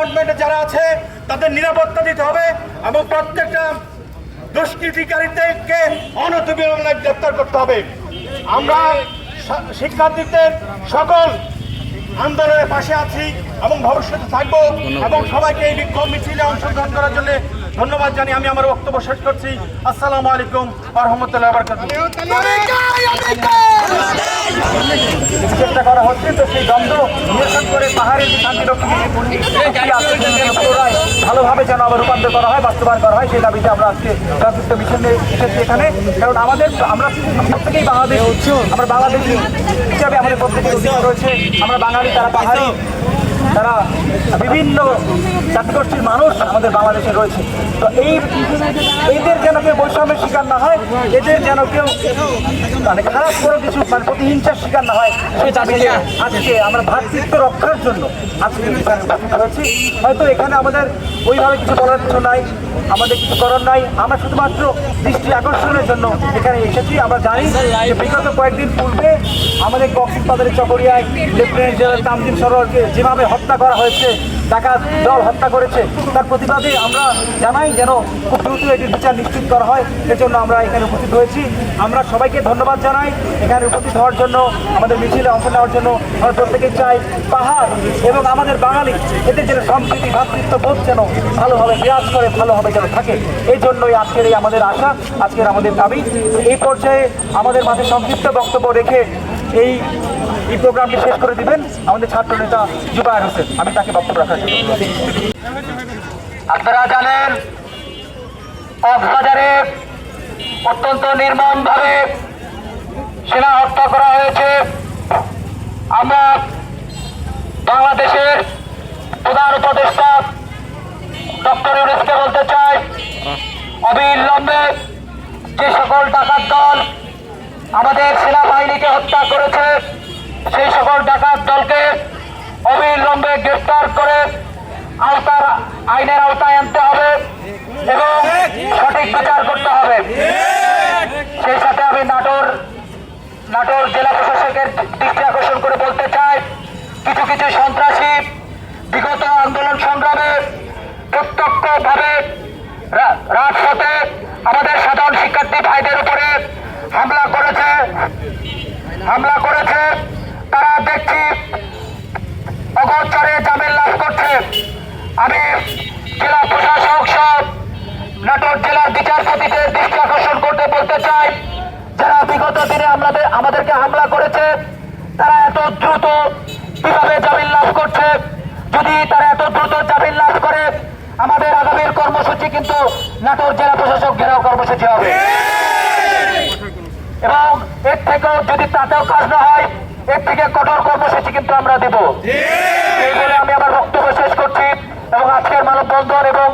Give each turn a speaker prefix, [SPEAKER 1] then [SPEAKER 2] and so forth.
[SPEAKER 1] ডিপার্টমেন্টে যারা আছে তাদের নিরাপত্তা দিতে হবে এবং প্রত্যেকটা দুষ্কৃতিকারীদেরকে অনতিবিলম্বে গ্রেপ্তার করতে হবে। আমরা শিক্ষার্থীদের সকল আন্দোলনের পাশে আছি এবং ভবিষ্যতে থাকবো এবং সবাইকে এই বিক্ষোভ মিছিলে অংশগ্রহণ করার জন্য ধন্যবাদ জানিয়ে আমি আমার বক্তব্য শেষ করছি। আসসালামু আলাইকুম ওয়া রাহমাতুল্লাহি ওয়া বারাকাতুহু। চেষ্টা করা হচ্ছে তো সেই দ্বন্দ্ব নিরসন করে পাহাড়ের যে শান্তিরক্ষী ভালোভাবে যেন আবার রূপান্তর করা হয়, বাস্তবায়ন করা হয়, সেই দাবিতে আমরা আজকে সংযুক্ত মিশন নিয়ে এসেছি এখানে। কারণ আমরা প্রত্যেকেই বাংলাদেশ, আমরা বাংলাদেশি হিসাবে আমাদের প্রত্যেকের অধিকার রয়েছে। আমরা বাঙালি, তারা পাহাড়ি, তারা বিভিন্ন জাতিগোষ্ঠীর মানুষ আমাদের বাংলাদেশে রয়েছে। তো এইদের যেন কেউ বৈষম্যের শিকার না হয়, এদের যেন কেউ মানে খারাপ কোনো কিছু মানে প্রতিহিংসার শিকার না হয়, সেই দাবিতে আজকে আমরা ভ্রাতৃত্ব রক্ষার জন্য আজকে রয়েছি। হয়তো এখানে আমাদের ওইভাবে কিছু বলার কিছু নাই, আমাদের কিছু করার নাই, আমরা শুধুমাত্র দৃষ্টি আকর্ষণের জন্য এখানে এসেছি। আমরা জানি যে বিগত কয়েকদিন পূর্বে আমাদের কক্সবাজারের চকরিয়ায় লেফটেন্যান্ট জেনারেল তামজিদ সরোয়ারকে যেভাবে হত্যা করা হয়েছে, ডাকাত দল হত্যা করেছে, তার প্রতিবাদে আমরা জানাই যেন খুব দ্রুত এটির বিচার নিশ্চিত করা হয়। এজন্য আমরা এখানে উপস্থিত হয়েছি। আমরা সবাইকে ধন্যবাদ জানাই এখানে উপস্থিত হওয়ার জন্য, আমাদের মিছিলে অংশ নেওয়ার জন্য। আমরা প্রত্যেকেই চাই পাহাড় এবং আমাদের বাঙালি এদের যেন সম্প্রীতি ভ্রাতৃত্ববোধ যেন ভালোভাবে বিরাজ করে, ভালোভাবে যেন থাকে। এই জন্যই আজকের এই আমাদের আশা, আজকের আমাদের দাবি। এই পর্যায়ে আমাদের মাঝে সংক্ষিপ্ত বক্তব্য রেখে এই প্রোগ্রামটি শেষ করে দিবেন আমাদের ছাত্র নেতা জুবায়ের হোসেন। আমি তাকে বক্তব্য রাখার জন্য।
[SPEAKER 2] আপনারা জানেন কক্সবাজারে অত্যন্ত নির্মমভাবে সেনা হত্যা করা হয়েছে। আমরা বাংলাদেশের প্রধান উপদেষ্টা ডক্টর ইউনূসকে বলতে চাই, অবিলম্বে যে সকল ডাকাত দল আমাদের সেনাবাহিনীকে হত্যা করেছে সেই সকল ডাকাত দলকে অবিলম্বে গ্রেফতার করে আইনের আওতায় আনতে হবে এবং সঠিক বিচার করতে হবে। সেই সাথে আমি নাটোর জেলা প্রশাসকের দৃষ্টি আকর্ষণ করে বলতে চাই, কিছু কিছু সন্ত্রাসী বিগত আন্দোলন সংগ্রামে প্রত্যক্ষভাবে রাজপথে আমাদের সাধারণ শিক্ষার্থী ভাইদের উপরে হামলা করেছে। তারা দেখছি অগোচরে জামিন লাভ করছে। আমি জেলা প্রশাসক সহ নাটোর জেলার বিচারপতিদের দৃষ্টি আকর্ষণ করতে বলতে চাই, যারা বিগত দিনে আমাদেরকে হামলা করেছে তারা এত দ্রুত কিভাবে জামিন লাভ করছে। যদি তারা এত দ্রুত জামিন লাভ করে, আমাদের আগামীর কর্মসূচি কিন্তু নাটোর জেলা প্রশাসক ঘেরাও কর্মসূচি হবে এবং এর থেকেও যদি তাতেও কাজ না হয়, এর থেকে কঠোর কর্মসূচি কিন্তু আমরা দেব। এই বলে আমি আমার বক্তব্য শেষ করছি এবং আজকের মানববন্ধন এবং